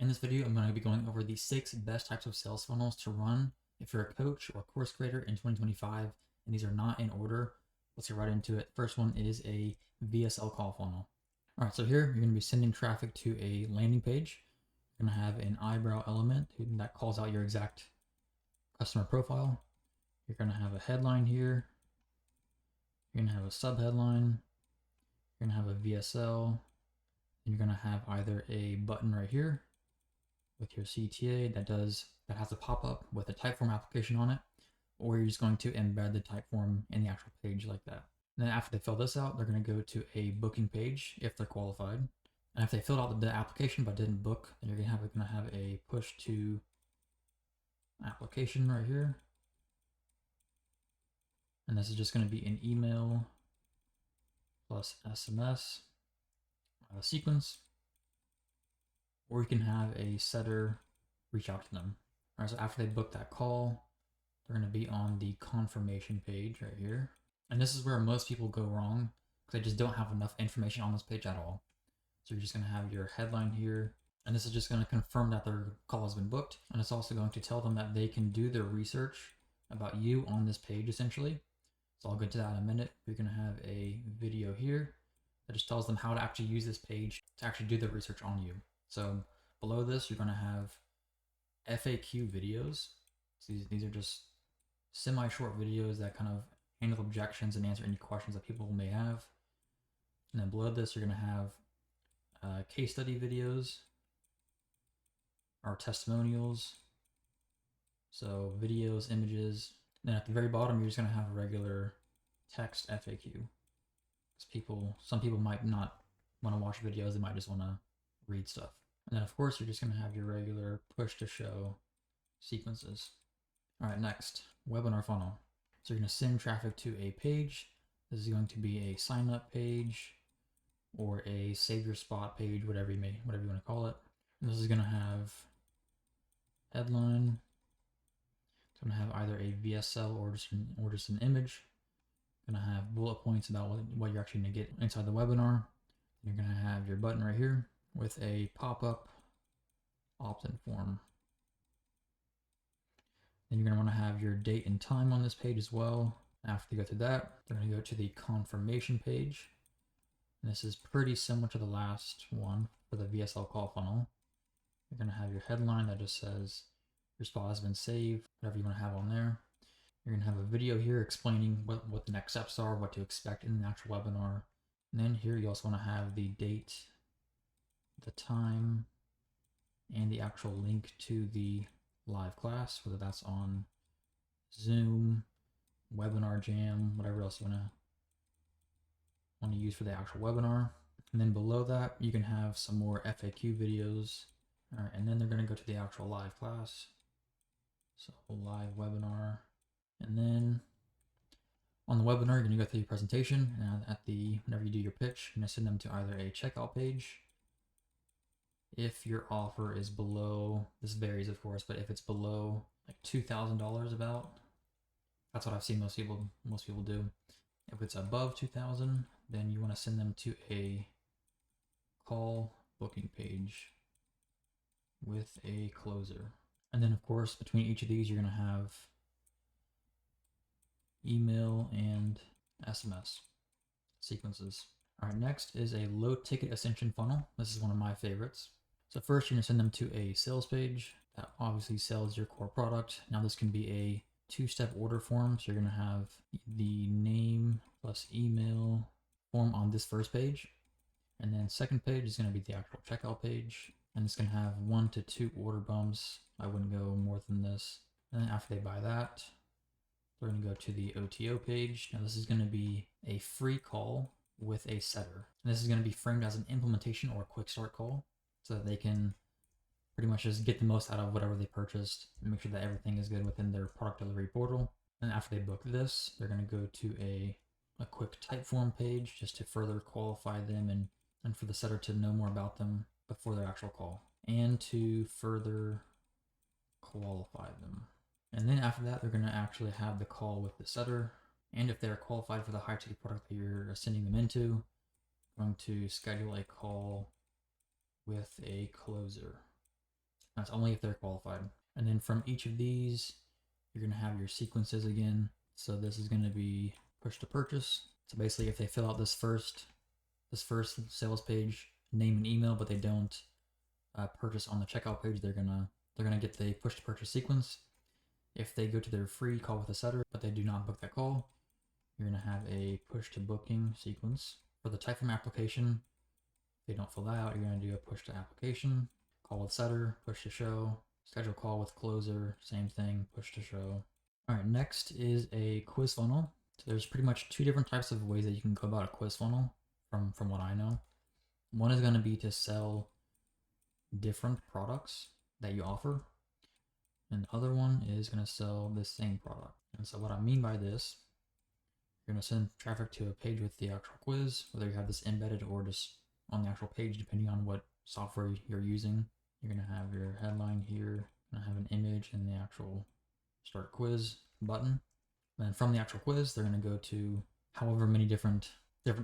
In this video, I'm going to be going over the 6 best types of sales funnels to run if you're a coach or course creator in 2025, and these are not in order. Let's get right into it. First one is a VSL call funnel. All right, so here you're going to be sending traffic to a landing page. You're going to have an eyebrow element that calls out your exact customer profile. You're going to have a headline here. You're going to have a subheadline. You're going to have a VSL. And you're going to have either a button right here with your CTA that has a pop-up with a Typeform application on it, or you're just going to embed the Typeform in the actual page like that. And then after they fill this out, they're going to go to a booking page if they're qualified. And if they filled out the application but didn't book, then you're going to have a push to application right here. And this is just going to be an email plus SMS sequence, or you can have a setter reach out to them. All right, so after they book that call, they're going to be on the confirmation page right here. And this is where most people go wrong because they just don't have enough information on this page at all. So you're just going to have your headline here, and this is just going to confirm that their call has been booked. And it's also going to tell them that they can do their research about you on this page essentially. So I'll get to that in a minute. You're going to have a video here that just tells them how to actually use this page to actually do the research on you. So below this, you're going to have FAQ videos. So these are just semi-short videos that kind of handle objections and answer any questions that people may have. And then below this, you're going to have case study videos or testimonials. So videos, images. And then at the very bottom, you're just going to have a regular text FAQ. Some people might not want to watch videos, they might just want to read stuff. And then of course you're just going to have your regular push to show sequences. All right, next, webinar funnel. So you're going to send traffic to a page. This is going to be a sign up page or a save your spot page, whatever you want to call it. And this is going to have headline. It's going to have either a VSL or just an image. Going to have bullet points about what you're actually going to get inside the webinar. You're going to have your button right here with a pop-up opt-in form. Then you're going to want to have your date and time on this page as well. After you go through that, they're going to go to the confirmation page. And this is pretty similar to the last one for the VSL call funnel. You're going to have your headline that just says your spot has been saved, whatever you want to have on there. You're going to have a video here explaining what the next steps are, what to expect in the actual webinar. And then here you also want to have the date, the time, and the actual link to the live class, whether that's on Zoom, Webinar Jam, whatever else you want to use for the actual webinar. And then below that, you can have some more FAQ videos. All right, and then they're going to go to the actual live class. So live webinar. And then on the webinar, you're going to go through your presentation, and whenever you do your pitch, you're going to send them to either a checkout page. If your offer is below, this varies of course, but if it's below like $2,000 about, that's what I've seen most people do. If it's above 2,000, then you want to send them to a call booking page with a closer. And then of course, between each of these, you're going to have email and SMS sequences. All right, next is a low ticket ascension funnel. This is one of my favorites. So first you're gonna send them to a sales page that obviously sells your core product. Now this can be a 2-step order form. So you're gonna have the name plus email form on this first page. And then second page is gonna be the actual checkout page. And it's gonna have 1 to 2 order bumps. I wouldn't go more than this. And then after they buy that, we're going to go to the OTO page. Now this is going to be a free call with a setter. And this is going to be framed as an implementation or a quick start call so that they can pretty much just get the most out of whatever they purchased and make sure that everything is good within their product delivery portal. And after they book this, they're going to go to a quick Typeform page just to further qualify them and for the setter to know more about them before their actual call and to further qualify them. And then after that, they're going to actually have the call with the setter. And if they're qualified for the high ticket product that you're sending them into, going to schedule a call with a closer. That's only if they're qualified. And then from each of these, you're going to have your sequences again. So this is going to be push to purchase. So basically, if they fill out this first sales page, name and email, but they don't purchase on the checkout page, they're gonna get the push to purchase sequence. If they go to their free call with a setter, but they do not book that call, you're gonna have a push to booking sequence. For the type from application, if they don't fill that out, you're gonna do a push to application, call with setter, push to show, schedule call with closer, same thing, push to show. All right, next is a quiz funnel. So there's pretty much two different types of ways that you can go about a quiz funnel from what I know. One is going to be to sell different products that you offer, and the other one is going to sell the same product. And so what I mean by this, you're going to send traffic to a page with the actual quiz, whether you have this embedded or just on the actual page, depending on what software you're using. You're going to have your headline here, going to have an image and the actual start quiz button. And then from the actual quiz, they're going to go to however many different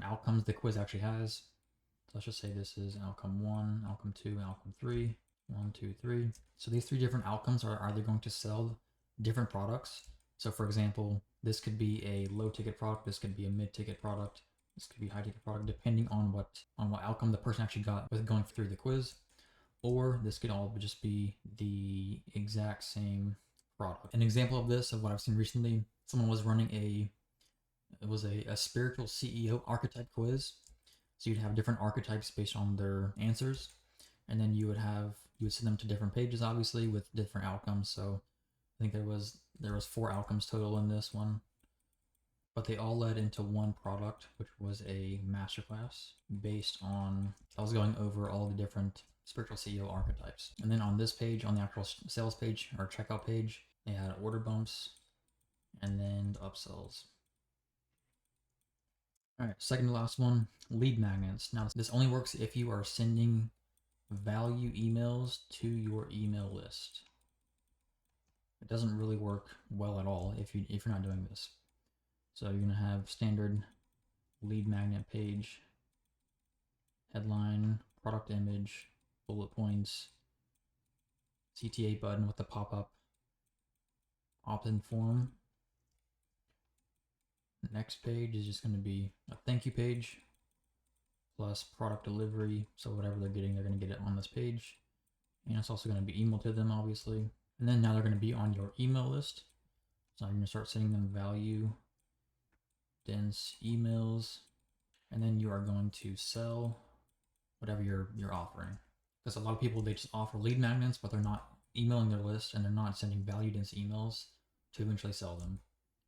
outcomes the quiz actually has. So let's just say this is outcome 1, outcome 2, outcome 3, 1, 2, 3. So these 3 different outcomes are either going to sell different products. So for example, this could be a low ticket product, this could be a mid ticket product, this could be a high ticket product, depending on what outcome the person actually got with going through the quiz. Or this could all just be the exact same product. An example of this, of what I've seen recently, someone was running a spiritual CEO archetype quiz. So you'd have different archetypes based on their answers, and then you would send them to different pages, obviously, with different outcomes. So I think there was 4 outcomes total in this one, but they all led into one product, which was a masterclass based on, I was going over all the different spiritual CEO archetypes. And then on this page, on the actual sales page or checkout page, they had order bumps and then the upsells. All right, second to last one, lead magnets. Now, this only works if you are sending value emails to your email list. It doesn't really work well at all if you're not doing this. So you're gonna have standard lead magnet page, headline, product image, bullet points, CTA button with the pop-up, opt-in form. Next page is just going to be a thank you page plus product delivery. So whatever they're getting, they're going to get it on this page. And it's also going to be emailed to them, obviously. And then now they're going to be on your email list. So I'm going to start sending them value dense emails. And then you are going to sell whatever you're offering. Because a lot of people, they just offer lead magnets, but they're not emailing their list and they're not sending value dense emails to eventually sell them.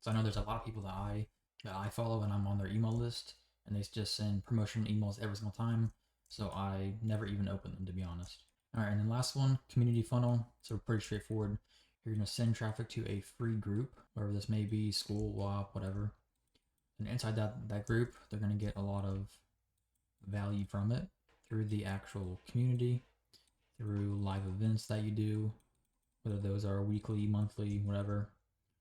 So I know there's a lot of people that I follow and I'm on their email list, and they just send promotional emails every single time. So I never even open them, to be honest. All right, and then last one, community funnel. So pretty straightforward. You're going to send traffic to a free group, wherever this may be, school, WAP, whatever. And inside that group, they're going to get a lot of value from it through the actual community, through live events that you do, whether those are weekly, monthly, whatever.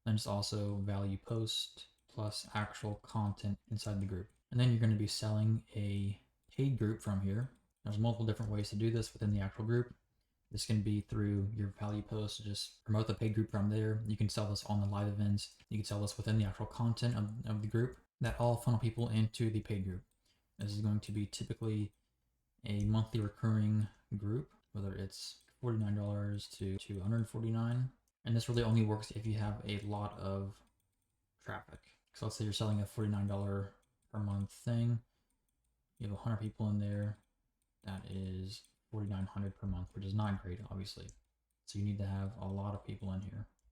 And just also value post plus actual content inside the group. And then you're going to be selling a paid group from here. There's multiple different ways to do this within the actual group. This can be through your value post, just promote the paid group from there. You can sell this on the live events. You can sell this within the actual content of the group. That all funnel people into the paid group. This is going to be typically a monthly recurring group, whether it's $49 to $249. And this really only works if you have a lot of traffic. So let's say you're selling a $49 per month thing. You have 100 people in there. That is $4,900 per month, which is not great, obviously. So you need to have a lot of people in here.